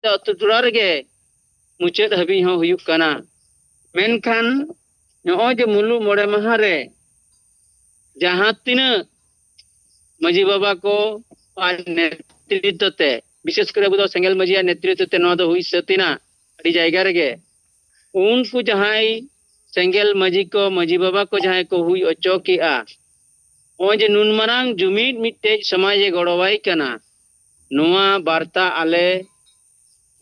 अतु टोला रेगे मुचाद हबी हो हुयुक कना मेनखान नॉय जे मुलुग मोड़े माहा रे जहां तीना मजी बाबा को नेतृत्व ते विशेष कर अब सेंगल मजिया नेतृत्व ते नवा दो हुई सतिना अड़ी जायगा रेगे उनको जहां सेंगल मजी को मजी बाबा को जहां को हुई अचो किया ओजे नुन मरांग जुमीद मिटे समाजे गड़वाई कना नवा वार्ता आले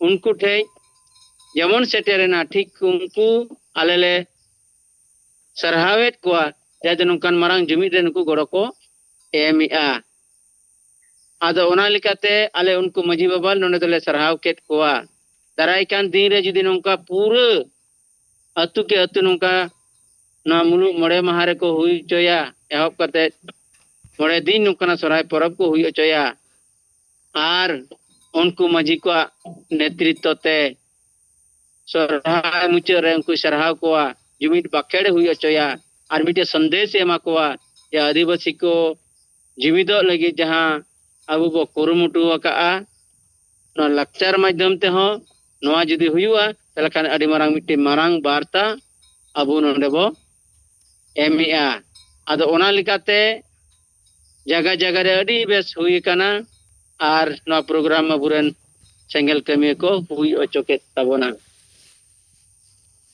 उनको ठे जेमन सेटेरेना ठीक उनको आले ले सरहावेत को जाते नुकान मरांग जुमीद रे नुको गड़ो को एमिया आदो ओना लिकाते आले उनको मजी बाबा नोने दले सरहाव केत कोआ दाराई कान दिन रे जुदी नुका पूरा अतु के अतु नुका ना मुलुग मोड़े माहारे को हुई चोया एहब कते मोड़े दिन नुकना सोराय परब को हुई चोया आर उनको मजी को नेतृत्व ते सोराय मुचे रे उनको सरहाव कोआ जुमीद बाखेड़े हुई चोया आर मिटे संदेश एमा कोआ या आदिवासी को जीवित लगी जहां अब बो कुरुमुटु अका लाक्चर माध्यम ते हो नवा जुदी हुआ तले खान अडी मारांग मिटे मारांग वार्ता अब नोंडे बो एमिया आदो ओना लिकाते जगह जगह रे अडी बेस हुई कना आर नवा प्रोग्राम अबुरन सेंगल कमी को हुई अचोके तबोना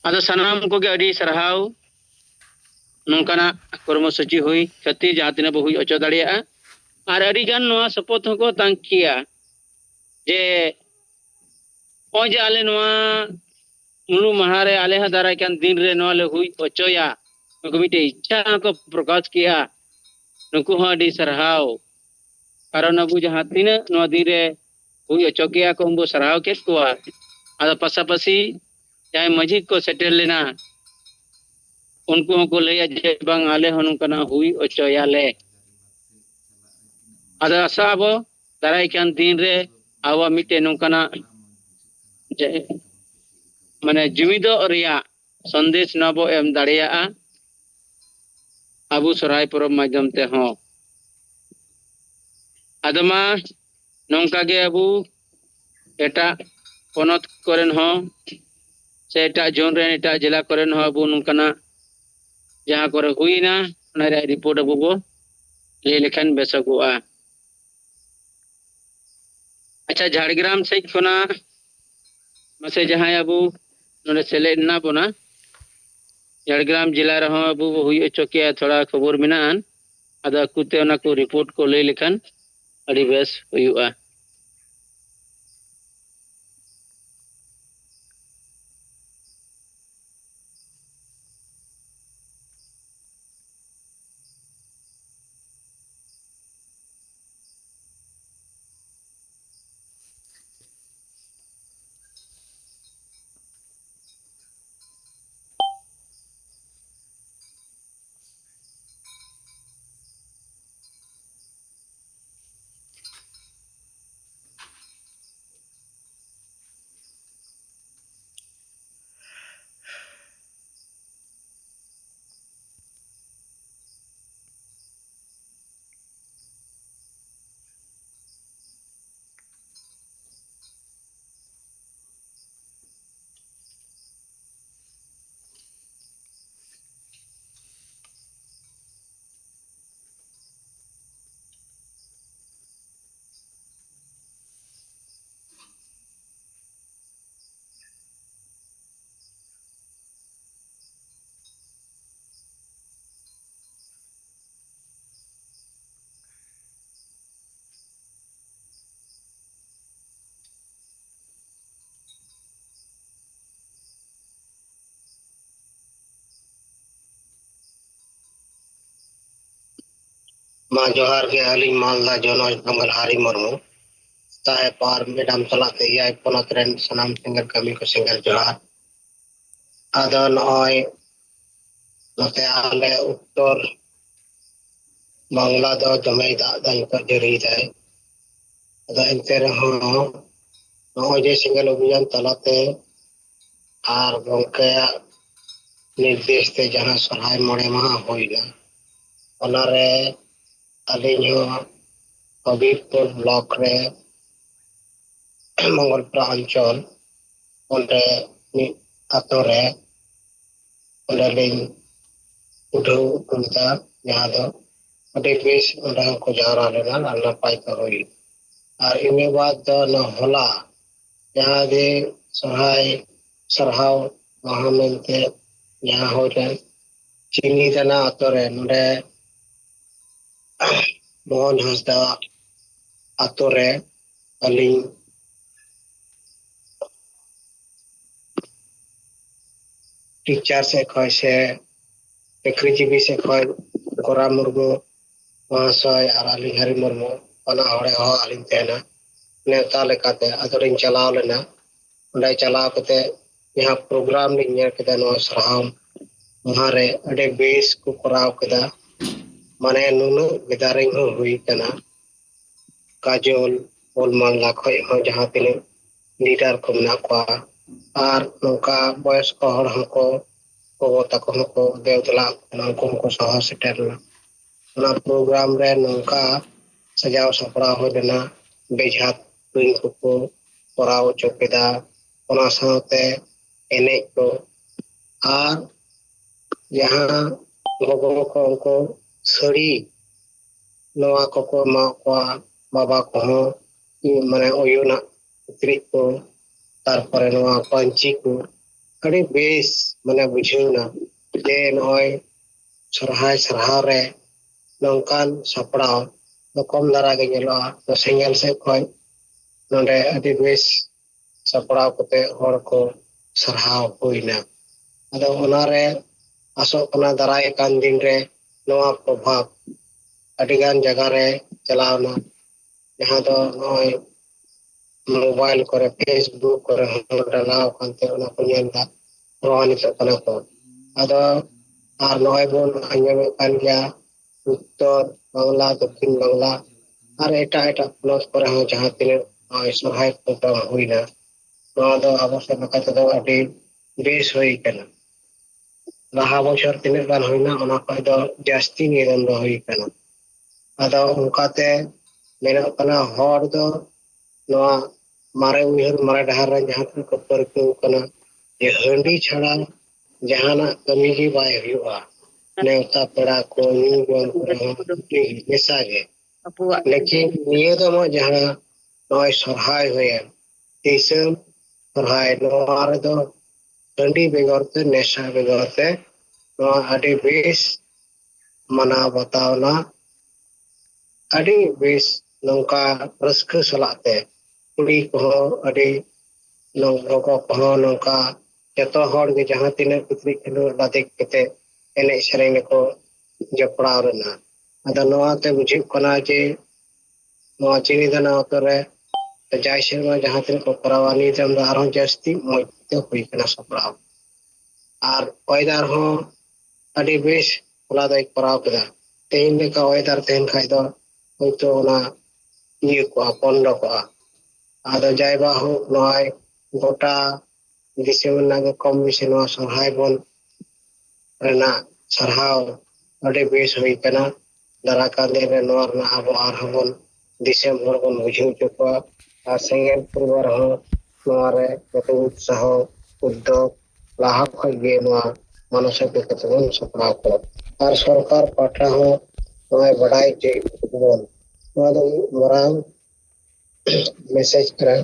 आदो सनाम को गे अडी सरहाव नोंकाना कर्मसूची हुई खती जहां तिना बो हुई अचो दाड़िया आर अडी गान नवा सपोर्ट को तांकिया जे ओजे आले नवा मुलु महारे आले हा दाराय कान दिन रे नवा ले हुई अचोया नुको मिटे इच्छा को प्रकाश किया नुको हो अडी सरहाव कारण अबु जहां तिना नवा दिन रे हुई अचो किया को उम्बो सरहाव केत कोआ आदा पासापासी जाय मजी को सेटल लेना उनको को ले जे बांग आले हनु कना हुई अचोया ले आदा आशा अब दाराय कान दिन रे आवा मिटे नुकना माने जुमिदो रिया संदेश नबो एम दाड़िया अबु सोराय परब माध्यम ते हो आदमा नौका गे अबु एटा पोनत करेन हो से एटा जोन रे एटा जिला करेन हो अबु नुकना जहां करे हुईना ना रिपोर्ट अबु बो ले लेखन बेसगुआ अच्छा झाड़ग्राम से खोना मसे जहां अबु नोने सेले ना बोना झाड़ग्राम जिला रहो अबु हुई अचोकिया थोड़ा खबर मिनान आदा कुते ओना को रिपोर्ट को ले लेखन अड़ी बेस हुआ मा जोहार के अली मालदा जनोज बंगल हारी मुर्मू ताहे पार मैडम चलाते या पोनत रेन सनाम सिंगर कमी को सिंगर जोहार आदो नय नते आले उत्तर बांग्ला दो दमे दाई को जरी जाए आदो एंते रहो नय जे सिंगल अभियान चलाते आर गंके निर्देश ते जहां सराय मोड़े महा होइना ओनारे अलिनो हबीबपुर ब्लॉक रे मंगलपुरा अंचल onde ni atore onde ling udah kunta jahan do ade bes onde ko jara lena al napai ko hoi ar ini baad do na hola jahan de sahai sarhau mahamente jahan horen chini dana atore onde Mohan Hasda atore aling teacher से खय से पेक्रिजीबी से खय गोरा मुर्मू महाशय और आलिंग हरि मुर्मू अना हड़े हो आलिंग तेना नेता लेकाते अदरिंग चलाव लेना उन्हें चलाव कते यहाँ प्रोग्राम लिंग नेर कते नो सरहाम वहाँ रे अडे बेस को कराव कदा माने नुनु विदारिंग हो हुई कना काजोल ओल मांगला खय हो जहाँ तिने लीडर को मना को और नौका बयस को हड़ हमको को तक हमको देवतला उनको हमको सह सेटर ना प्रोग्राम रे नौका सजाव सपड़ा हो देना बेझात तुम को कराव चोकेदा ओना साथे एने को और यहाँ गोगो को उनको सड़ी नवा को मा को बाबा को माने ओयुना त्रि को तारपरे नवा पंची को अड़ी बेस माने बुझेना जे नय सरहाय सरहाव रे नौकान सपड़ाव तो कम दारा के नेलो तो सेंगल से खय नोडे अड़ी बेस सपड़ाव कते हर को सरहाव होइना अदो ओना रे आसो कना दाराय कान दिन रे नवा प्रभाव अडिगान जगह रे चलावना जहां दो नय मोबाइल करे फेसबुक करे हम डालाव कानते ओना को नेलदा रोहानी तो कना को अदो आर नय बोन आंजमे कान गया उत्तर बांग्ला दक्षिण बांग्ला और एटा एटा प्लस पर हो जहां तिने सहाय प्रोग्राम हुईना नवा दो अवश्य लकाते दो अडी बेस होई कना लाहा बछर तिने गान होईना ओना खय दो जास्ती नियम दो होई कना अदो उनकाते मेना कना हर दो नवा मारे उहर मारे डहार रे जहां को परके कना जे हंडी छड़ा जहाना कमी की बाय हुआ नेवता पेड़ा को न्यू जॉन को ऐसा गे लेकिन निये दो म जहां नय सरहाय होय तीसम सरहाय नवार दो हंडी बेगरते नेशा बेगरते नवा अडी बेस मना बतावना अडी बेस नौका रस्क सलाते कुड़ी को अडी नौका को नौका जतो हर के जहां तिने पितरी खेलो दाते केते एने सेरेंग को जपड़ा रना अदा नवा ते बुझी कना जे नवा चिनी दना तरे जाय सेमा जहां तिने को करावानी जम आरो जास्ती मते हुई कना सपड़ा और ओइदार हो अडी बेस ओला दई कराव कदा तेन लेका ओइदार तेन खाय दो होइतो ओना ये को पंड को आदो जायबा हो नय गोटा दिसम नागे कम बेसी नवा सहाय बोन रेना सरहाव अडे बेस होई कना दारा कांदे रे नवा ना आबो आर हबन दिसम हर बोन बुझिउ चको आ सेंगल परिवार हो नवा रे कतो उत्साह उद्योग लाहा खय गे नवा मानसिक कतबन सपड़ा को और सरकार पाठा हो नय बड़ाई जे बोन नवा दो मरांग मैसेज करा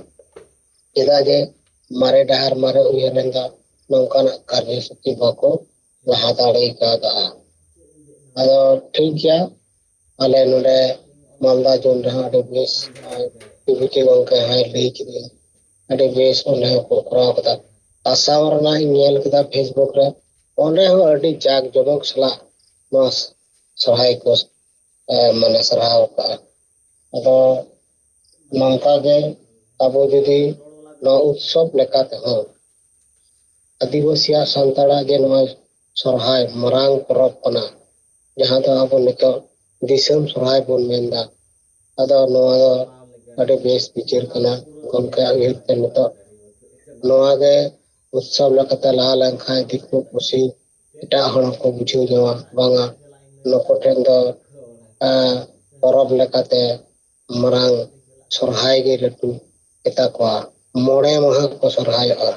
चेदा जे मारे डहार मारे उयरंगा नौकान कार्य शक्ति बाको लहा दाड़े का अदो ठीक गया आले नोडे मालदा जोन रहा अडे बेस पीबीटी गंके हाय लीक दे अडे बेस ओने को कराव कदा आसावरना नेल कदा फेसबुक रे ओने हो अडे जाग जबक सला मस सहाय को माने सराव का अदो नौका गे अबो जदी नो उत्सव लेकाते हो आदिवासी संताड़ा जे नो सरहाय मरांग परब कना जहां दो अबो नितो दिसम सरहाय बोन मेंदा अदो नोआ दो अडे बेस बिचार कना गमके उयते नितो नोआ गे उत्सव लेकाते लहा लेंखाय दिकु खुशी एटा हण को बुझिउ जवा बांगा नको टेन दो परब लेकाते मरांग सरहाय गे लटू ᱢᱮᱛᱟ ᱠᱚᱣᱟ 5 ᱢᱟᱦᱟ ᱠᱚ ᱥᱚᱨᱦᱟᱭᱚᱜᱼᱟ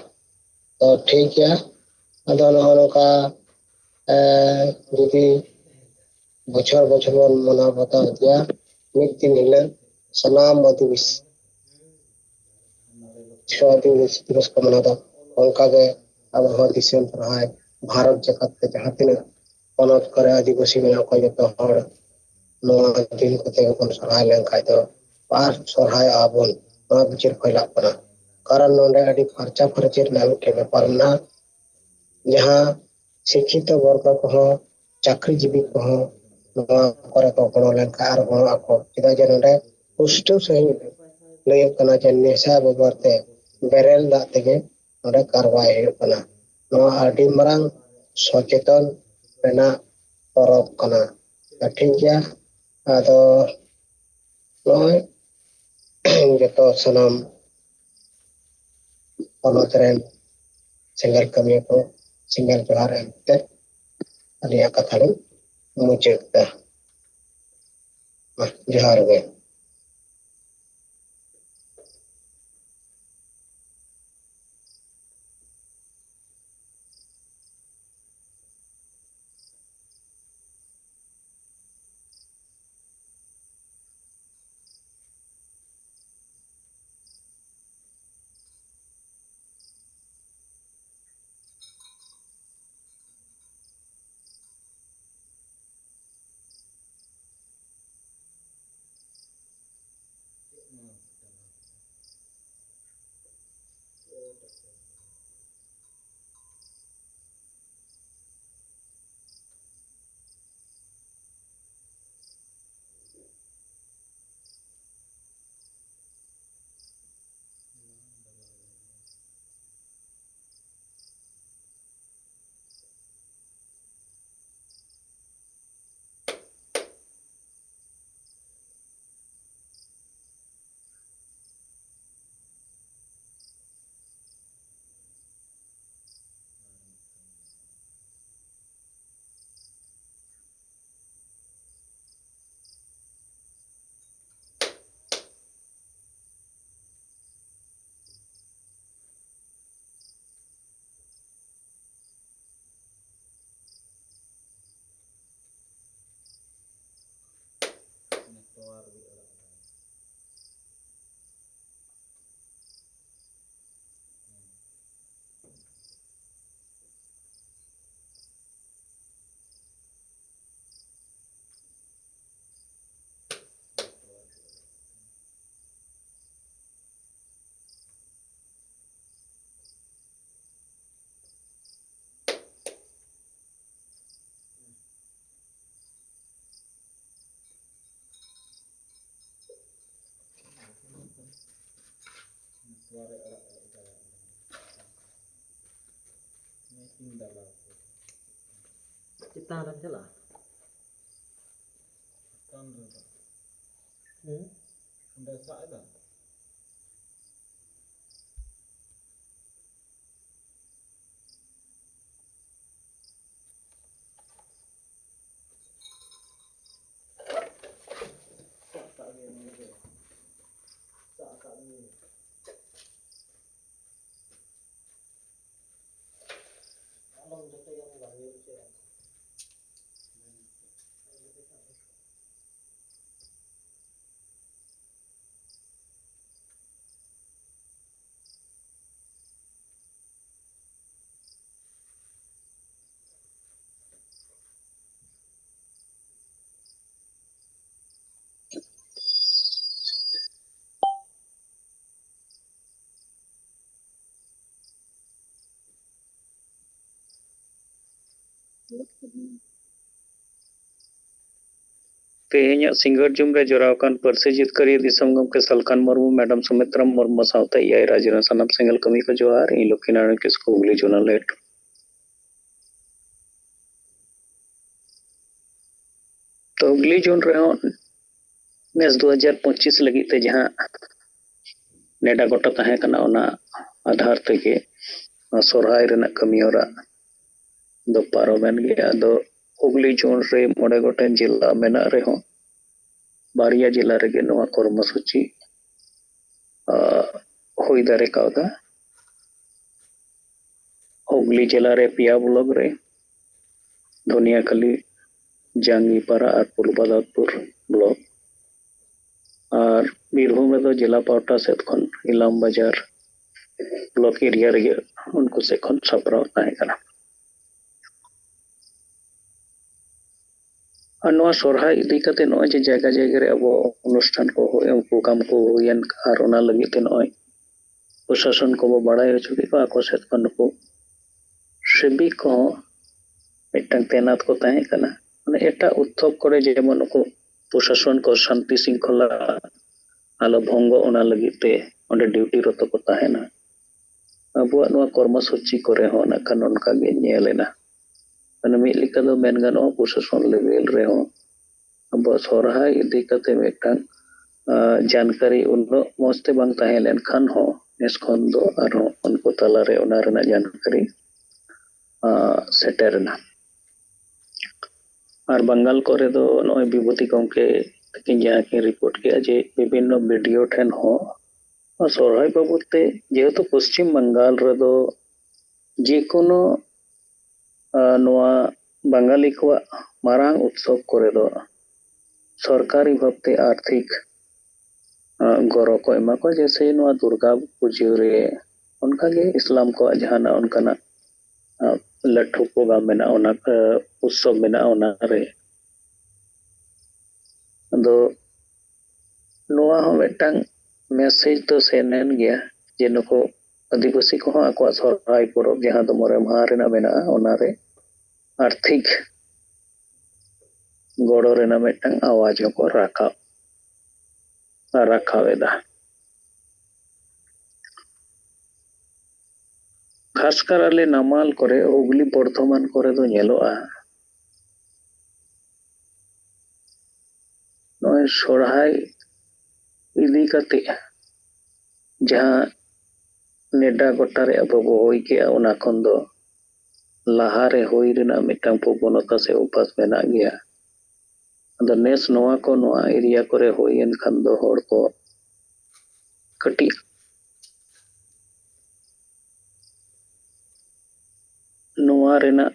तो ठीक है अदो नोका जुदी बछर बछर बन मना बता दिया मिद दिन हिला सनाम आदिवासी दिवस को मनादा उनका के अब हर दिसम सरहाय भारत जगत के जहां तीन पनत करे आदिवासी में को जतो हर नवा दिन को ते अपन सरहाय लेन खाय तो पार सरहाय आबन नवा बिचार फैला पना कारण नोंडे अडी खर्चा खर्चेर नाम के व्यापार ना जहां शिक्षित वर्ग को चाकरीजीवी को नवा करे को गणो लेन कार गणो आको चिदा जे नोंडे पुष्टो सही लय कना जे नेशा बगरते बेरेल दा तेगे नोंडे कारवाई हे कना नवा अडी मरंग सचेतन रेना परब कना ठीक गया आदो नय जतो सनम पनत रेन सिंगल कमी को सिंगल जोहार एमते अलिया कथाली मुचेता जोहार गे Kita harap jelas. Udah sak dah. तेहेᱧ सिंगर जुम रे जोराव कान परसे जितकरी दिसम गमके सलकान मुर्मू मैडम सुमित्रा मुर्मू सावते इयाय राजन सनम सिंगल कमी को जोहार इ लक्ष्मीनारायण किसको उगली जोना लेट तो उगली जोन रहो नेस 2025 लगी ते जहां नेडा गोटा तहे कना ओना आधार तेगे सोरहाय रेना कमी ओरा दो पारोमेन गया दो उगली जोन रे मोड़े गोटे जिला मेना रहो बारिया जिला रे नवा कर्मसूची हुई दारे कावदा हुगली जिला रे पिया ब्लॉक रे धनियाखाली जांगीपाड़ा और पूर्वदातपुर ब्लॉक और बीरभूम में तो जिला पावटा सेट खन इलाम बाजार ब्लॉक एरिया रे उनको से खन सपराव ताहे कना और नवा सोरहाय इदी कते नय जे जायगा जायगा रे अब अनुष्ठान को होय प्रोग्राम को होयन और ओना लगी ते नय प्रशासन को बड़ाई हो चुकी को आको सेट खन को सेबी को मिटंग तैनात को ताहे कना माने एटा उत्सव करे जेमन को प्रशासन को शांति श्रृंखला आलो भंगो ओना लगिते ओंडे ड्यूटी रतो को ताहेना अबुआ नवा कर्मसूची करे हो ना खान उनका गे नेलेना माने मिट लिका दो मेन गानो प्रशासन लेवल रे हो अब सोरहाय इदी कते मिटंग जानकारी उन्नो मस्ते बांग ताहे लेन खान हो नेस खन दो आरो उनको तला रे ओना रेना जानकारी सेटरना और बंगाल करे दो नय विभूति गमके तकिन जहाँ के रिपोर्ट किया जे विभिन्न वीडियो ठेन हो और सोरहाय बाबूते जेहेतु पश्चिम बंगाल रे दो जे कोनो नोआ बंगाली को मारांग उत्सव करे दो सरकारी भावते आर्थिक गौरव को एमा को जैसे नोआ दुर्गा पूजा रे उनका के इस्लाम को जहाना उनका लट्ठू प्रोग्राम मेना ओना उत्सव मेना ओना रे दो नोआ हो मिटंग मैसेज तो सेनेन गया जे नको आदिवासी को आको सोरहाय परब जहां दो मोरे माह रेना मेना ओना रे आर्थिक गड़ो रेना मिटंग आवाज को राखावेदा खासकर आले नामाल करे हुगली बर्धमान करे दो नेलोआ नय सोरहाय इदी कते जहां नेडा गोटा रे अब होई के ओना खन दो लाहा रे होई रेना मिटंग प्रवणता से उपास मेना गया अदो नेस नोआ को नोआ एरिया करे होयन खान दो होड़ को कटी नोआ रेना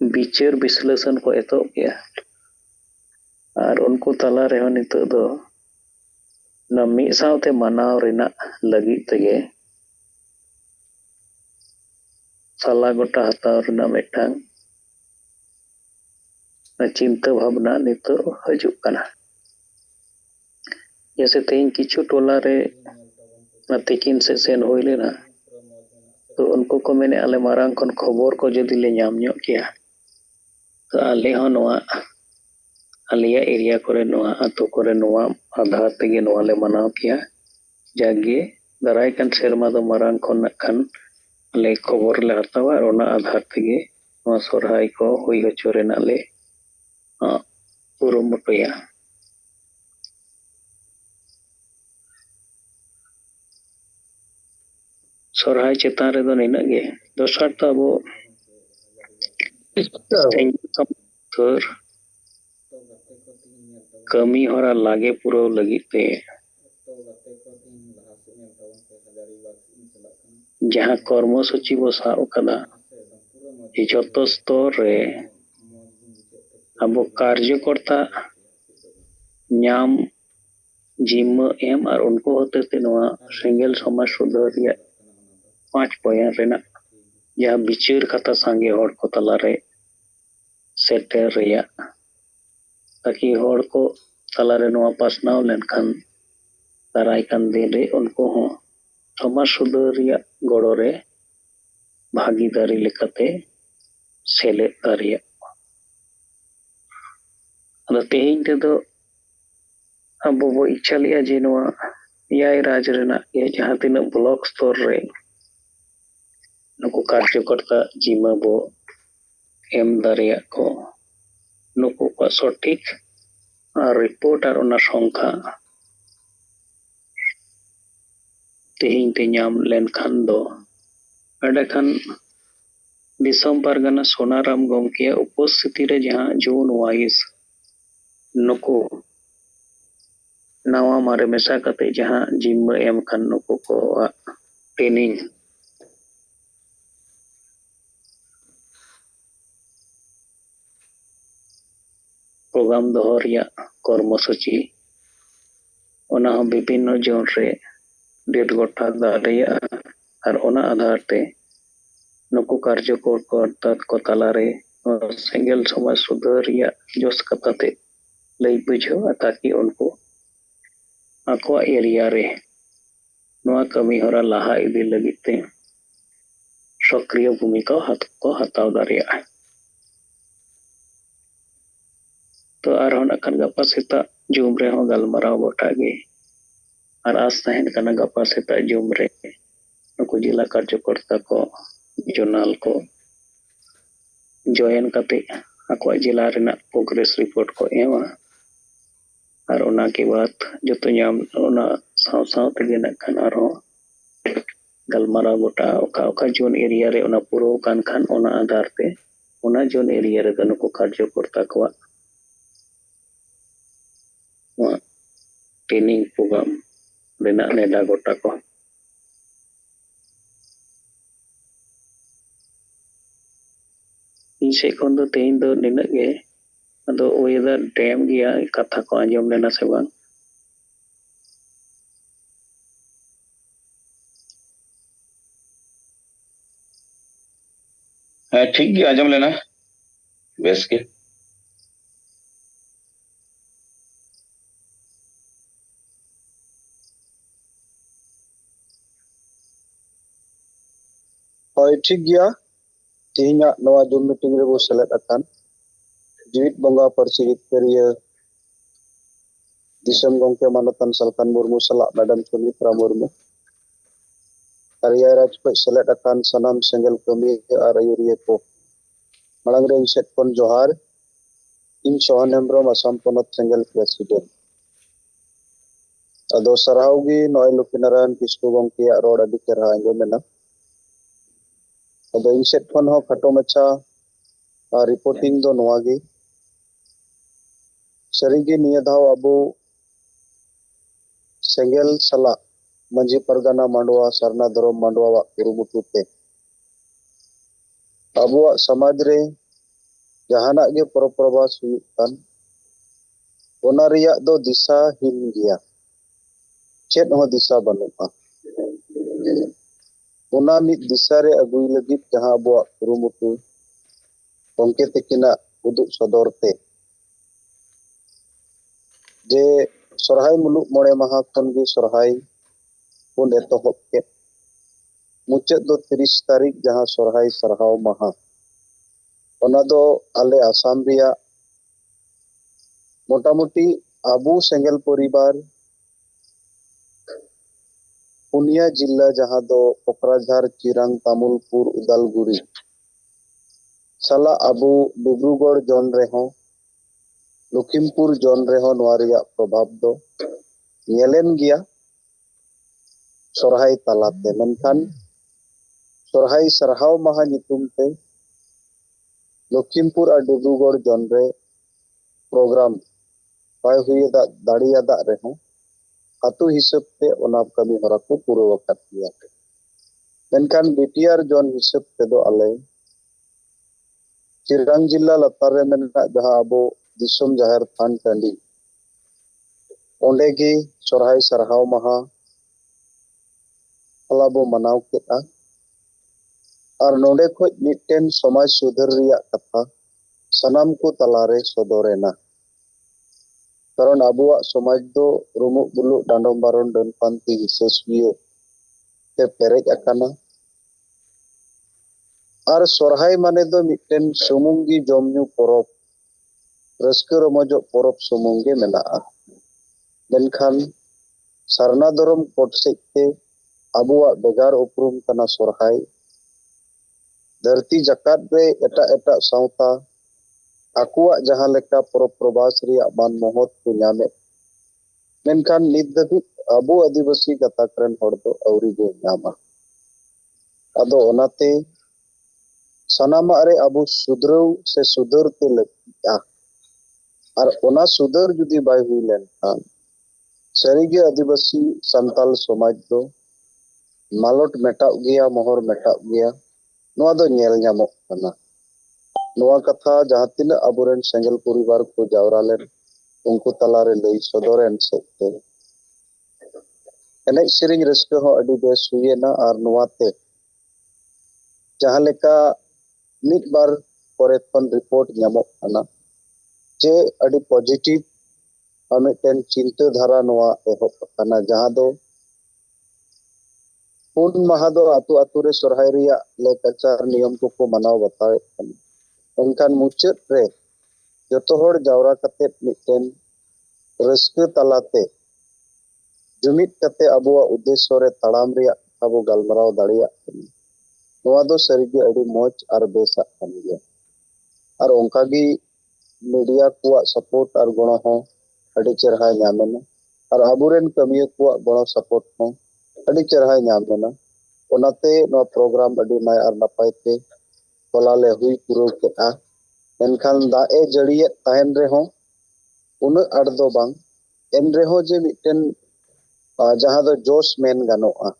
विचार विश्लेषण को एतो गया और उनको तला रे नितो दो ना मी सावते मनाव रेना लगी तगे साला गोटा हताव रेना मिटंग चिंता भावना नितो हजु कना जैसे तेन किछु टोला रे तिकिन से सेन होई लेना तो उनको को मैंने आले मारांग खन खबर को जदि ले नाम न्यो किया तो आले हो नोआ आलिया एरिया करे नोआ अतो करे नोआ आधार तेगे नोआ ले मनाव किया जागे दाराय कान सेरमा दो मारांग खन खान ले खबर ले हतावा और ओना आधार तेगे नोआ सोरहाय को होई होचो रेना ले उरुमुटुया सोरहाय चेतान रे दो निना गे दोसर तो अब थोर कमी हरा लागे पुरो लगिते जहां कर्मसूची बो साब कदा जतो स्तर रे अब कार्यकर्ता नाम जिम्मा एम और उनको होते थे नोआ सिंगल समाज सुधार 5 पॉइंट रेना या विचार कथा सांगे होड़ को तला रे सेटर रेया ताकि होड़ को तला रे नोआ पासनाव लेनखान दाराय कान दिन रे उनको हो समाज सुधार गड़ो रे भागीदारी लेकाते सेले दारिया अदा तेहिं ते दो अब वो इच्छा लिया जे नोआ याय राज रेना ये जहां तिना ब्लॉक स्तर रे नुको कार्यकर्ता जिम्मा बो एम दारिया को नुको को सठिक रिपोर्ट और ओना संख्या तेहिं ते नाम लेन खान दो अडे खान दिसम पारगना सोनाराम गमकिया उपस्थिति रे जहां जोन वाइज नुको nawa mare mesa kate jahan jimma em kan nuku ko training program doho riya kormosuchi ona hon bibhinno jon re डेढ़ गोठा दाड़िया और ओना आधार ते नुकु कार्यकर्ता को तलारे सेंगेल समाज सुधारिया जोस कथा ते लई बुझो ताकि उनको आको एरिया रे नोआ कमी होरा लाहा इदी लगिते सक्रिय भूमिका हताव दारिया तो आरहन अखन गपा सेता जूम रे हो गलमराव गोटागे और आस तहन कना गपा सेता जूम रे नुकु जिला कार्यकर्ता को जोनाल को जॉइन कते आको जिला रेना प्रोग्रेस रिपोर्ट को एमा और ओना के बाद जतो नाम ओना साव साव तेगे नखन आरो गलमारा गोटा ओका जोन एरिया रे ओना पुरो कान खान ओना आधार पे ओना जोन एरिया रे नुकु कार्यकर्ता को ट्रेनिंग प्रोग्राम रेना नेडा गोटा को इन से खन दो तेइन दो निना गे अदो वेदर डैम गया कथा को आंजम लेना से बांग हाँ ठीक है आंजम लेना बेस के होय ठीक गया तिहिना नवा जूम मीटिंग रे बो सेलेक्ट अकान जीवित बंगा पार्सी जितकरिया दिसम गंके मानतान सलकान मुर्मू सला मैडम सुमित्रा मुर्मू कार्य राज को सेलेक्ट अकान सनाम सेंगल कमी और आयुरिया को मांग रे सेट कोन जोहार इन सोहन हेम्ब्रम असम पनत सेंगल प्रेसिडेंट अदो सरहाउगी नय लुकिनारायण किस्टू गंके रोड अदि चेहरा आंजमेना अदो इन सेट कोन हो खाटो मचा रिपोर्टिंग दो नवागी सरीगी निया धाव अबो सेंगल सला मंजी परगना मांडवा सरना धरम मांडवा कुरुमुटुते अबो समाज रे जहाना गे परप्रवास हुयुकान ओना रिया दो दिशा हिन गया चेत हो दिशा बनुआ ओना मिद दिशा रे अगुई लगित जहां अबो कुरुमुटु गंके तकिना उदुग सदरते जे सरहाय मुलुक मोड़े माहा खन गे सरहाय पुन एतहब के मुचाद दो 30 तारीख जहां सरहाय सरहाव माहा ओना दो आले आसाम रिया मोटामुटी आबू सेंगल परिवार पुनिया जिला जहां दो कोकराझार चिरांग तामुलपुर उदालगुड़ी सला आबू डिब्रुगढ़ जोन रे हो लखीमपुर जोन रे हो नवा रिया प्रभाव दो येलेन गया सरहाय तालाते मनखान सरहाय सरहाव माहा नितुम ते लखीमपुर और डिब्रुगढ़ जोन रे प्रोग्राम पाय हुए दाड़िया दा रे हो अतु हिसाब ते ओना कमी हरा को पूरा वक्त किया मनखान बीटीआर जोन हिसाब ते दो आले चिरांग जिला लतार रे मेना जहां अबो दिसम जाहिर थान टांडी ओंडेगी सरहाय सरहाव माहा हलाबो मनाव केता और नोंडे खोज मिटेन समाज सुधार रिया कथा सनाम को तलारे सदरेना कारण अबुआ समाज दो रुमु बुलु डांडम बारन डन पांति हिससबियो ते पेरेज अकाना और सरहाय माने दो मिटेन सुमुंगी जमनु परब रस्क रमज परब सुमुंगे मेना मेनखान सरना धरम कोटसेते अबुआ बेगार उपरुम कना सरहाय धरती जकात रे एटा एटा सावता आकुआ जहां लेका परब प्रवास रिया मान महत को नामे मेनखान नित दबित अबो आदिवासी गताकरन हड़ दो औरी गो नामा अदो ओनाते सनामा रे अबो सुधरव से सुधरते लगिया और ओना सुधर जुदी बाय हुई लेन खान सारीगे आदिवासी संताल समाज दो मालट मेटाव गया मोहर मेटाव गया नोआ दो नेल ᱧᱟᱢᱚᱜ ᱠᱟᱱᱟ नोआ कथा जहां तीन अबुरेन सेंगल परिवार को जावरा लेन उनको तलारे लई सदरेन सेते एने सिरिंग रस्क हो अडी बेस हुएना और नोआते जहां लेका मिड बार परे खन रिपोर्ट ᱧᱟᱢᱚᱜ ᱠᱟᱱᱟ जे अडी पॉजिटिव मिदटेन चिंता धारा नोआ एहब ᱠᱟᱱᱟ जहां दो पुन माहा दो आतु आतु रे सरहाय रिया लेकाचार नियम को मनाव बतावे कना एनखान मुचाद रे जतो हर जावरा कते मिदटेन रस्क तलाते जुमिद कते अबुआ उद्देश्य रे तड़ाम रिया अबो गलमराव दाड़िया नोआ दो सरीगे अडी मौज और बेसा कन गया और ओंकागी मीडिया को सपोर्ट और गणो हो अडी चरहा ᱧᱟᱢᱮना और अबुरेन कमिया को गणो सपोर्ट हो अडी चरहा ᱧᱟᱢᱮना ओनाते नो प्रोग्राम अडी नाय और नपायते कोलाले हुई पुरो केआ एनखान दाए जड़िए ताहेन रे हो उन अड़दो बांग एन रे हो जे मिटन जहां दो जोश मेन गानोआ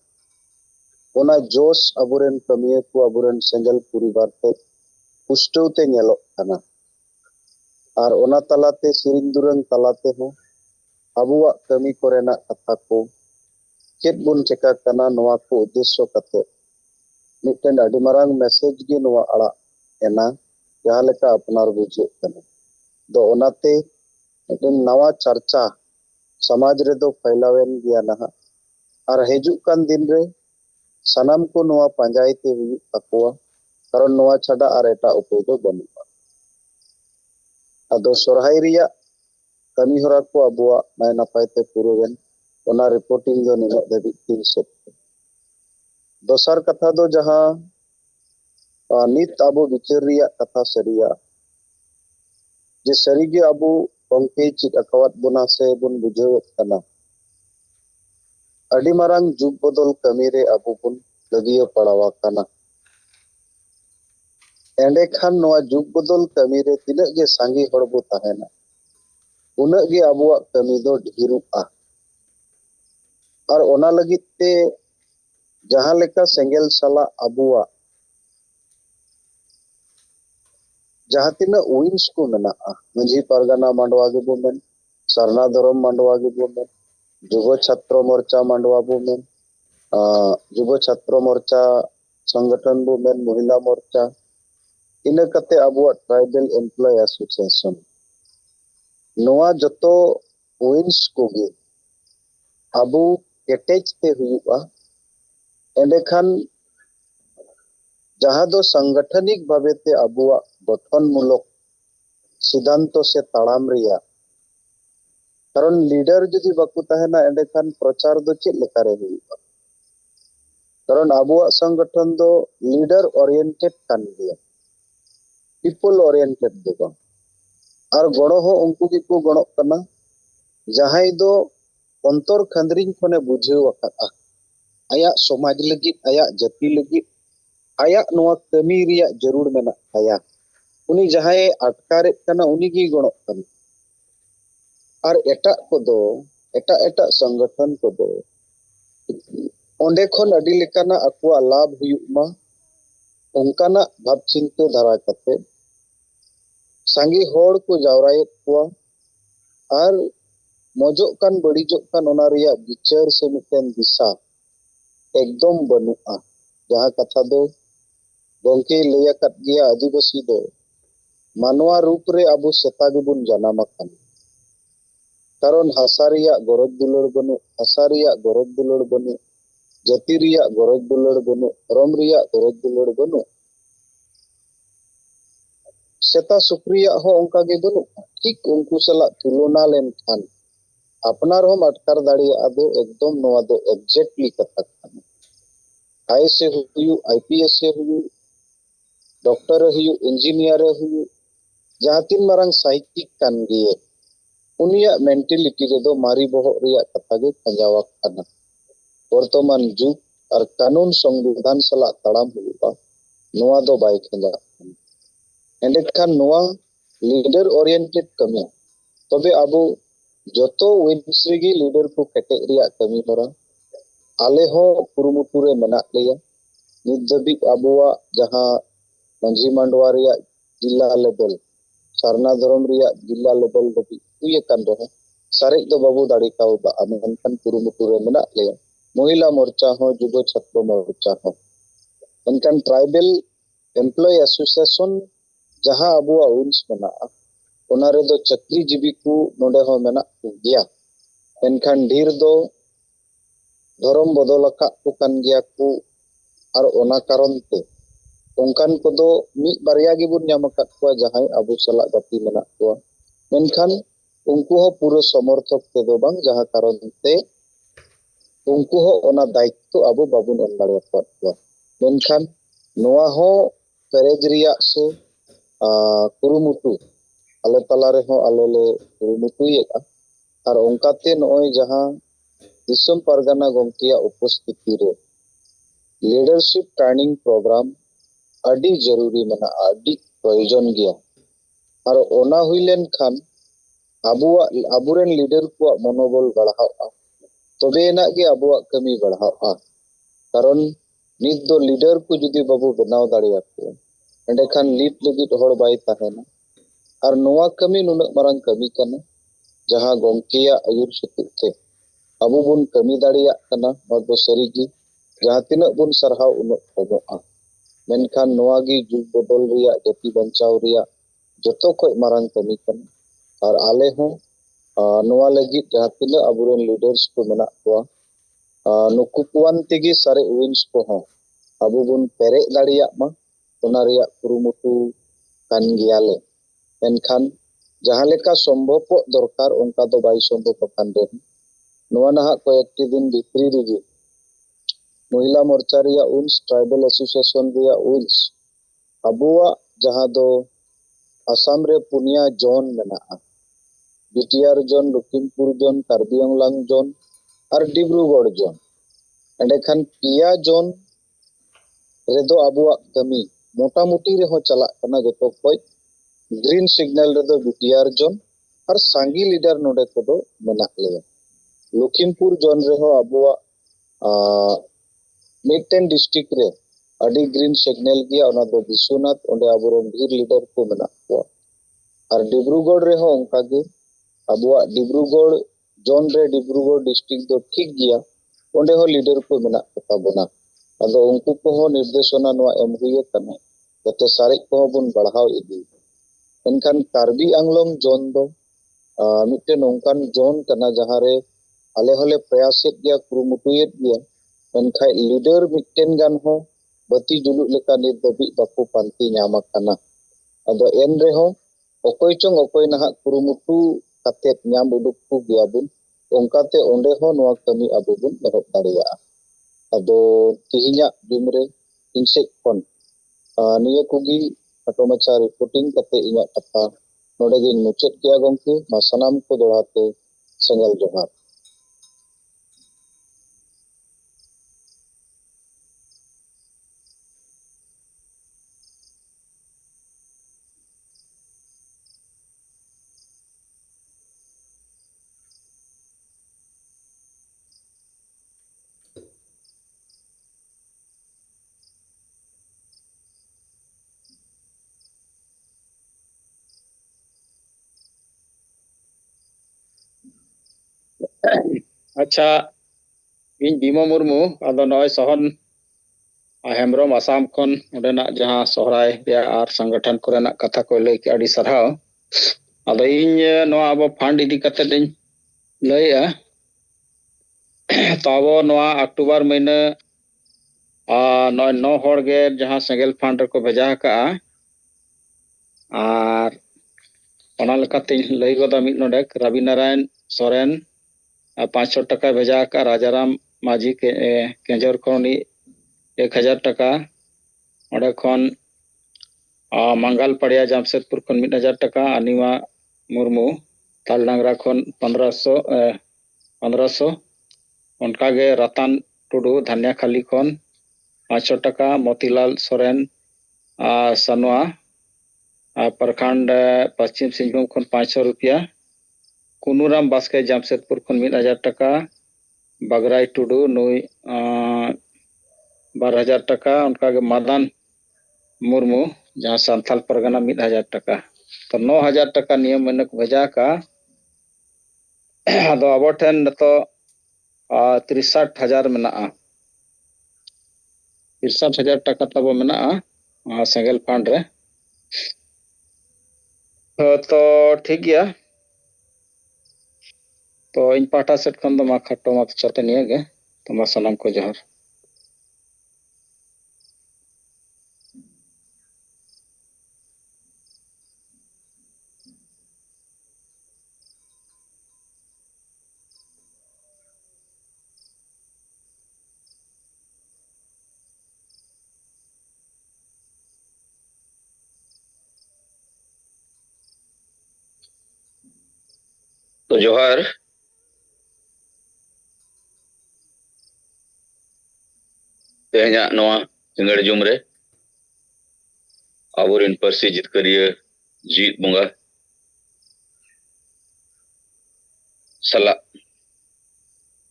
ओना जोश अबुरेन कमिया को अबुरेन सेंगल परिवार ते पुष्टौते नेलोक काना और ओना तलाते सिरिंग दुरंग तलाते हो अबुआ कमी कोरेना कथा को चेत बुन चेका काना नोआ को उद्देश्य कते मिटन अडी मारांग मैसेज गे नोआ अड़ा एना जहां लेका अपनार बुझे काना दो ओनाते मिटन नवा चर्चा समाज रे दो फैलावेन गया ना और हेजु कान दिन रे सनाम को नोआ पंजायते हुई तकोआ कारण नोआ छाडा और एटा उपाय दो बनुआ अदो सरहाय रिया कमी हरा को अबुआ नाय नपायते पुरोवेन ओना रिपोर्टिंग दो निनो दबी तीन से दोसर कथा दो जहां नित अबो विचार रिया कथा सरिया जे सरीगे अबो पंके चिक अकवात बुना से बुन बुझेवत कना अडी मारांग जुग बदल कमी रे अबो बुन लगियो पड़ावा कना एंडे खान नोआ जुग बदल कमी रे तिनक गे सांगी हड़ बो ताहेना उनक गे अबुआ कमी दो ढिरुआ और ओना लगित ते जहां लेका सेंगल साला अबुआ जहां तीन उइंस को मेना मंझी परगना मांडवा गे बो मेन सरना धरम मांडवा गे बो मेन युव छात्र मोर्चा मांडवा बो मेन युव छात्र मोर्चा संगठन बो मेन महिला मोर्चा इन कते अबुआ ट्राइबल एम्प्लॉय एसोसिएशन नोआ जतो उइंस को गे अबु केटेज ते हुआ एंडेखान जहां दो संगठनिक भावे ते अबुआ गठन मूलक सिद्धांत से ताड़ाम रिया कारण लीडर जदि बाकु ताहेना एंडेखान प्रचार दो चेक लेका रे हुआ कारण अबुआ संगठन दो लीडर ओरिएंटेड कान गया पीपल ओरिएंटेड दो और गणो हो उनको की को गणो कना जहां दो अंतर खंदरिंग खने बुझेव अका आया समाज लगी आया जाति लगी आया नोआ कमी रिया जरूर मेना आया उनी जहां अटकारे कना उनी की गणो कना और एटा को दो एटा संगठन को दो ओंडे खन अडी लेकाना अकुआ लाभ हुयुमा उनकाना भाव चिंता धारा कते सांगी होड़ को जावराये कुआ और मजोक कान बड़ीजोक कान ओना रिया विचार से मिटन दिशा एकदम बनुआ जहां कथा दो गोंके लैया कत गया आदिवासी दो मानवा रूप रे अबो सेता गेबुन जनाम अकन कारण हासा रिया गरज दुलड़ बनु हासा रिया गरज दुलड़ बनु जाति रिया गरज दुलड़ बनु रम रिया गरज दुलड़ बनु सेता सुप्रिया हो उनका गे बनु ठीक उनको सला तुलना लेन खान अपनार हम अटकार दाड़िया आदो एकदम नोआ दो एग्जैक्टली कथा खान आई से हुयु आईपीएस से हुयु डॉक्टर हुयु इंजीनियर हुयु जहां तीन मारंग साहित्यिक कान गे उनिया मेंटालिटी रे दो मारी बहो रिया कथा गे पंजावा खाना वर्तमान जुग और कानून संविधान सला तड़ाम हुआ नोआ दो बाय खंजा एंडेखान नोआ लीडर ओरिएंटेड कमी तबे अबो joto wins regi leader ko ketek riak kami hora ale ho kurumutu re menak leya nit dhabi abuwa jaha manji mandwa riak jilla level sarna dhorom riak jilla level dhabi uye kan reho sarek do babu dadi kau ba amekan kurumutu re menak leya mohila morcha ho jubo chhatro morcha ho enkan tribal employee association jaha abuwa wins menak ona redo chakri jibi ku node ho menak gya enkan dhir do dhorom bodol akak ku kan gya ku ar ona karon te ongkan kodo mi barya gibun nyam akat kuwa jahai abu salak gati menak kuwa menkan ungku ho puro somorthok te do bang jaha karon te ungku ho ona daitto abu babun em dareyakat kuwa menkan noa ho perej riak se kurumutu ale tala reho ale le kurumutu yeka ar ongkate noy jaha disum pargana gomkiya उपस्थिति re leadership training program adi jaruri mana adi proyojon gya ar ona huilen khan aburen leader ko monobol badhawa tobe enak ge abuwa kami badhawa karon nit do leader ko judi babu benaw dareya ko ende khan lead lagit hor bai tahena ar noa kami nunak marang kami kana jaha gomkiya ayur sutuk te abu bun kami dareya kana nodo sarigi jaha tinak bun sarhaw unuk komoa menkan noa gi jug bodol riya jati banchaw riya joto khoj marang kami kana ar ale ho noa lagit jaha tinak aburen leaders ko menak kuwa nuku puan tegi sare wins ko ho abu bun perek dareya ma ona riya kurumutu kan giyale menkan jaha leka sombhobo dorkar onka do bai sombhob kan den noa naha koyekti din bhitri regi mohila morcha riya wins tribal association riya wins abuwa jaha do asam re punya zone mena'a BTR zone Lakhimpur zone Karbi Anglang zone ar Dibrugarh zone endekhan pia zone redo abuwa kami motamuti reho chalak kana joto khoj green signal redo BTR zone ar sangi leader node kodo menak leya Lakhimpur zone reho abuwa mitten district re adi green signal gya ona do Biswanath onde aburen dhir leader ko menak ko ar Dibrugarh reho onka ge abuwa Dibrugarh zone re Dibrugarh district do thik gya onde ho leader ko menak kota bona ado unku ko ho nirdeshona noa em huye kana jate sarek ko bun badhaw idi enkan Karbi Anglong zone do mitten onkan zone kana jahare ale hole prayasit gya kurumutuyet gya enkai leader mitten gan ho bati juluk leka nit dabi baku panti nyama kana ado en reho okoy chong okoy nahak kurumutu katet nyam uduk ku gya bun ongkate onde ho noa kami abu bun ehop dareya ado tihinya jumre insek kon niya kugi ato macha reporting kate inya kata node gin muchet kya gomke masanam ko dohate sengal johar अच्छा इन बीमा मुर्मू आदो नय सहन हेमब्रम आसाम खन ओडेना जहां सोहराय रिया are संगठन कोरेना कथा को लay के अडी सरहाव आदो इन नोआ अब फंड इदी कते दिन लया ताबो नोआ अक्टूबर महीने नय 9 हर गे जहां सेंगेल फंड को भेजा का आर ओना लेकाते लay गोदा मिद नोडेक रवि नारायण सोरेन 500 टाका भेजा का राजाराम माझी के केंजर कोनी 1000 टाका ओडे खन मंगल पड़िया जामशेदपुर खन 1000 टाका अनिमा मुर्मू तालडांगरा खन 1500 उनका गे रतन टुडू धन्या खाली खन 500 टाका मोतीलाल सोरेन सनवा प्रखंड पश्चिम सिंहभूम खन 500 रुपया कुनुराम बास्के जामशेदपुर खन 1000 टाका बागराई टुडू नुई 2000 टाका उनका के मदन मुर्मू जहाँ सांथाल परगना 1000 टाका तो 9000 टाका नियम महीने को भेजा का अदो अब ठेन तो 63,000 मेना 63,000 टाका तब मेना सेंगल फंड रे तो ठीक गया तो इन पाटा सेट खन दो मा खट्टो मा चते निये गे तो मा सलाम को जोहर तो जोहार तेहना नवा सिंगड़ जुमरे आबोरिन परसी जितकरिया जीत बुंगा सला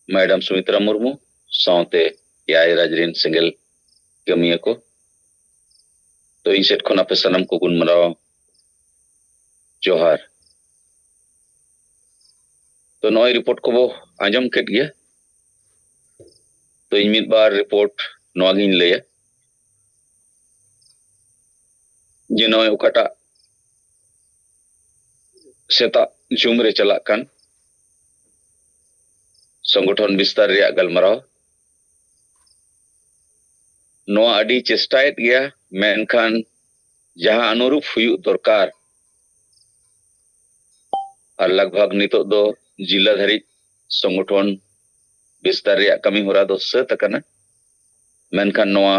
मैडम सुमित्रा मुर्मू साउते याय राजरीन सिंगल कमिया को तो इन सेट खना पे सनम को गुण मनाओ जोहार तो नई रिपोर्ट को वो आजम केट गया तो इन मिद बार रिपोर्ट नवागिन ले जे नय उकाटा सेता जुमरे चला कान संगठन विस्तार रे गलमराव नवा अडी चेष्टायत गया मेनखान जहां अनुरूप हुयु दरकार और लगभग नितो दो जिला धरी संगठन विस्तार रे कमी होरा दो सत कना मेनखान नवा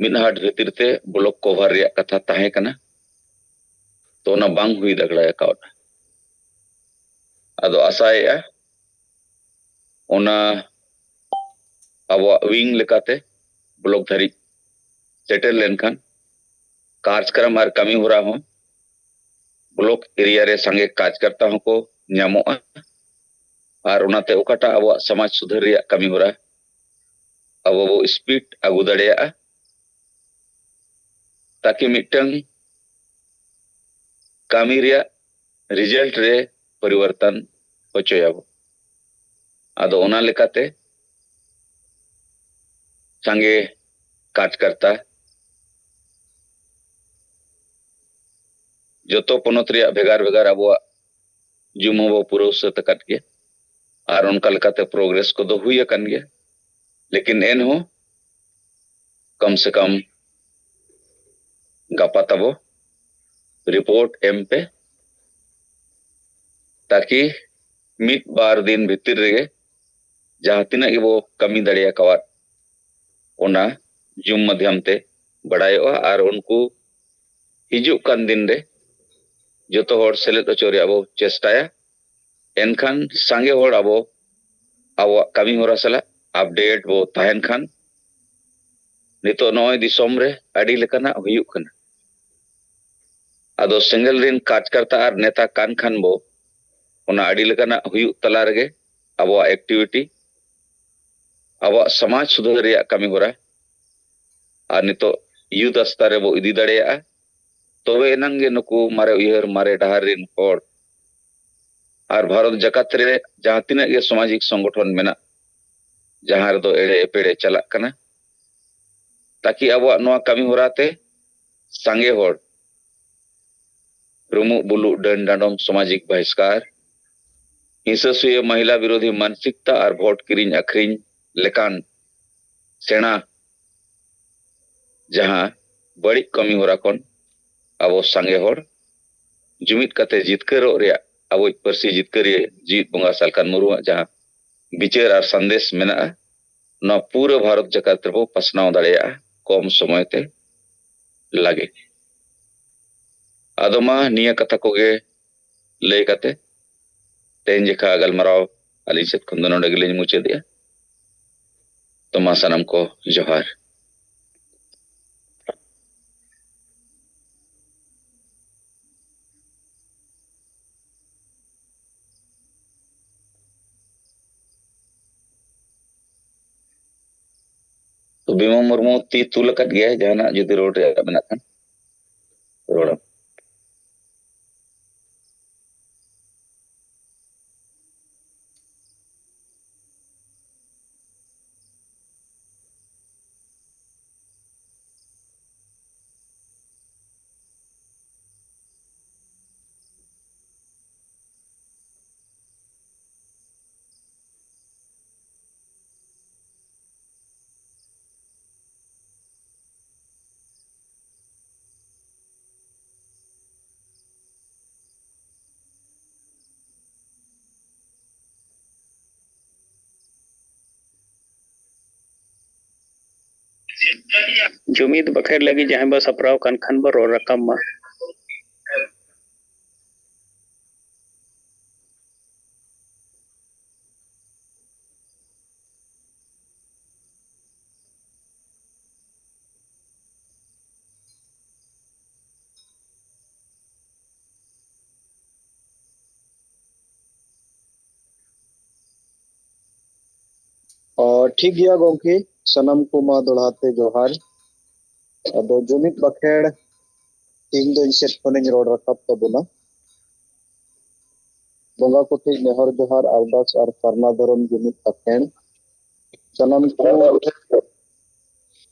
मिनहाट भीतर ते ब्लॉक कवर रे कथा ताहे कना तो ना बांग हुई दगड़ा काउट अदो आसाया ओना अब विंग लेकाते ब्लॉक धरी सेटल लेनखान कार्यक्रम और कमी हो रहा हूं ब्लॉक एरिया रे संगे कार्यकर्ता को न्यामो और उनाते ओकाटा अब समाज सुधार रे कमी हो रहा अब वो स्पीड अगु दड़िया ताकि मिटंग कमी रे रिजल्ट रे परिवर्तन होचोयाबो आदो ओना लेकाते संगे कार्यकर्ता जोतो पनत रे भेगार भेगार अब जुमो पूरा सत कट गया और उनका लेकाते प्रोग्रेस को दो हुई अकन गया लेकिन एन हो कम से कम गापा तबो रिपोर्ट एम पे ताकि मित बार दिन भीतर रे जहां तिना वो कमी दड़िया कवार ओना जुम माध्यम ते बड़ायोआ और उनको हिजुक कान दिन रे जोतो होड़ सेलेद ओचोरे अब चेष्टाया एनखान सांगे होड़ अब कमी होरा सला अपडेट वो ताहन खान नितो नय दिसोम रे अडी लेकाना हुयुक कना आदो सिंगल रिन कार्यकर्ता और नेता कान खान बो ओना अडी लेकाना हुयुक तला रेगे अब एक्टिविटी अब समाज सुधार रे कमी होरा और नितो युद्ध स्तर रे वो इदी दड़िया तबे एनंगे नुकु मारे उयहर मारे डहार रिन होड़ और भारत जगत रे जहां तिना गे सामाजिक संगठन मेना जहां रे दो एड़े पेड़े चला कना ताकि अब नवा कमी होराते संगे होड़ रुमु बुलु डन डांडम सामाजिक बहिष्कार हिंसासुय महिला विरोधी मानसिकता और वोट किरिंग अखरिंग लेकान सेना जहां बड़ी कमी होरा कोन अब संगे होड़ जुमित कते जितकरो रे अब परसी जितकरी जीत बंगा सालकान मुरुआ जहां विचार और संदेश मेना न पूरा भारत जगत रे पसनाव दड़िया कम समय ते लगे आदमा निया कथा कोगे लय कते तेन जेखा गलमराव अली सेत खन नोडे गेले मुचे दिया तो मा सनम को जोहार Bima Murmu ti tulakat gaya jahana judi road re menakan road. जुमीद बखेर लगी जहां बस अपराव कान खान बर और रकम मा और ठीक गया गोंके सनम को मा दोड़ाते जोहार अब जुमित बखेड़ तीन दिन से पने रोड रखब तबुना बोंगा को ठीक नेहर जोहार अरदास और फरना दरम जुमित बखेड़ सनम को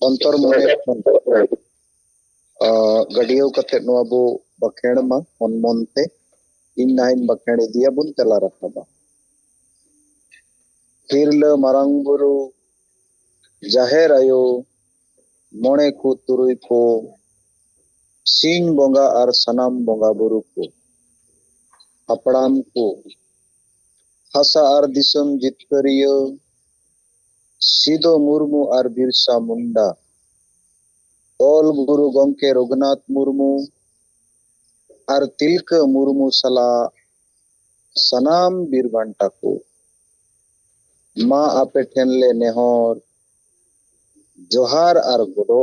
अंतर मने गडियो कते नोबो बखेड़ मा मनते इन नाइन बखेड़ दिया बुन चला रखबा हिरल मारंग बुरु जाहेर आयो मोणे को तुरुई को सिंह बोंगा और सनाम बोंगा बुरु को अपड़ाम को हसा और दिसम जितकरियो सीधो मुर्मू और बिरसा मुंडा ओल गुरु गोंके रघुनाथ मुर्मू और तिलक मुर्मू सला सनाम बीरबांटा को माँ आपे ठेनले नेहर जोहार और गोडो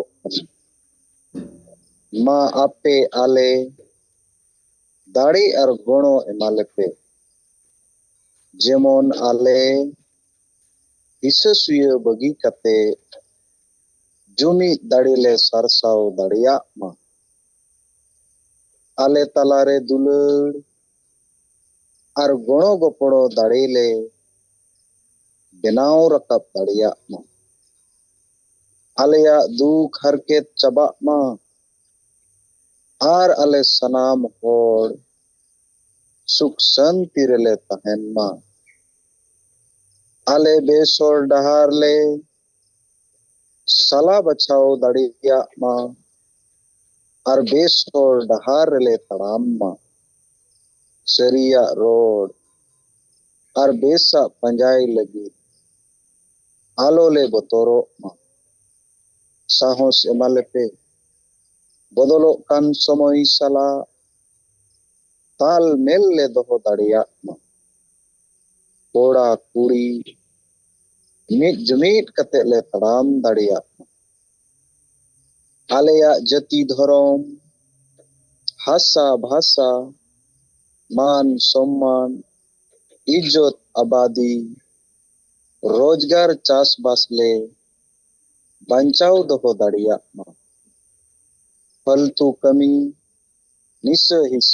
माँ आपे आले दाड़ी और गोणो एमाले पे जेमोन आले हिससुय बगी कते जुमी दाड़ीले सरसाव दाड़िया मा आले तलारे दुलड़ और गोणो गोपड़ो दाड़ीले बेनाव रकब दाड़िया मा आलेया दुख हरकेत चबा मा आर आले सनाम होड़ सुख शांति रेले तहन मा आले बेसोर डहार ले सला बचाओ दाड़िया मा और बेसोर डहार रेले तड़ाम मा सरिया रोड और बेसा पंजाई लगी आलोले बतोरो मा साहस एमाले पे बदलो कान समय सला ताल मेल ले दोहो दाड़िया मा कोड़ा कुड़ी मिट जमीट कते ले तड़ाम दाड़िया आलेया जति धरम हासा भाषा मान सम्मान इज्जत आबादी रोजगार चास बास ले बंचाव दोहो दाड़िया मा फालतू कमी निस हिस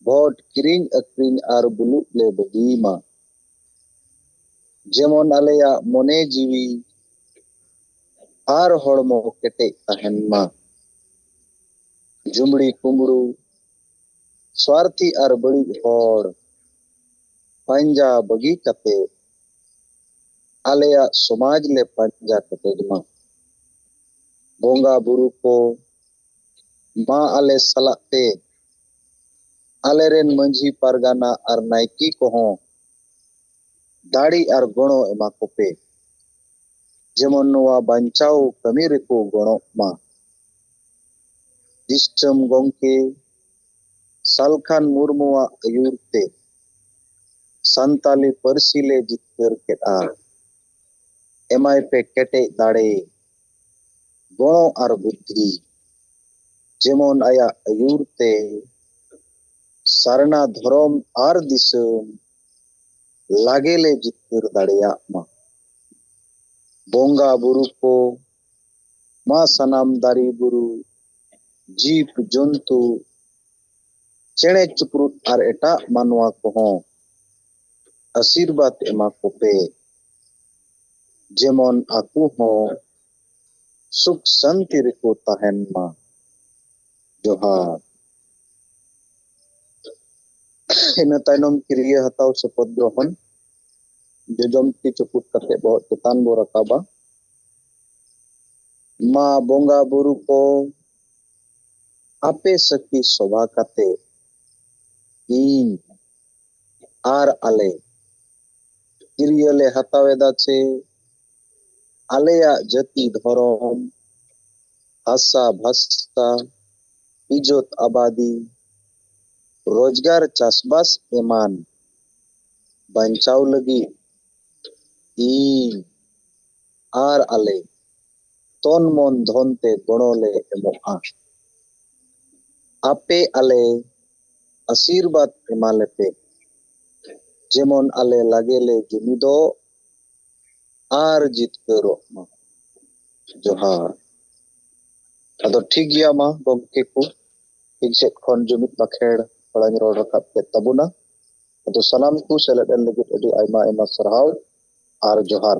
भोट किरिंग अक्रिंग आर बुलुक ले बगी मा जेमोन आलेया मोने जीवी आर हड़मो केटे तहन मा जुमड़ी कुमड़ू स्वार्थी आर बड़ी हड़ पंजा बगी कते आलेया समाज ले पंजा कते मा बोंगा बुरु को माँ आले सलाते आले रेन मंझी पारगाना और नायकी को हों दाड़ी और गोणो एमा को पे जेमन नोआ बंचाओ कमी रेको गोणो मा दिस्टम गोंके सालखान मुर्मुआ अयुरते संताली परसिले जितकर केटा एमाय पे केटे दाड़े गोणो और बुद्धि जेमन आया अयुरते सरना धर्म और दिसम लागेले जितकर दाड़िया मा बोंगा बुरु को मा सनाम दारी बुरु जीव जंतु चेणे चुपरुत आर एटा मानवा को आशीर्वाद एमा को पे जेमन आकु हो सुख शांति रेको तहन मा जोहार इन तायनम क्रिया हताव शपथ ग्रहण जोजम की चुपुत कते बहुत चेतान बो रकाबा मा बोंगा बुरु को आपे सखी शोभा कते इन आर आले क्रियले हतावेदा छे आलेया जति धरम आशा भाषा इजोत आबादी रोजगार चासबास एमान बंचाव लगी इन आर आले तन मन धनते गणोले एमोआ आपे आले आशीर्वाद एमालेते जेमन आले लागेले जुमिदो आर जितकरो मा जोहार अदो ठीक गया मा गमके को इनसे खन जुमिद बाखेड़ पड़ानी रोड रकाब के तबुना अदो सलाम को सेलेदन लगित अडी आयमा एमा सरहाव आर जोहार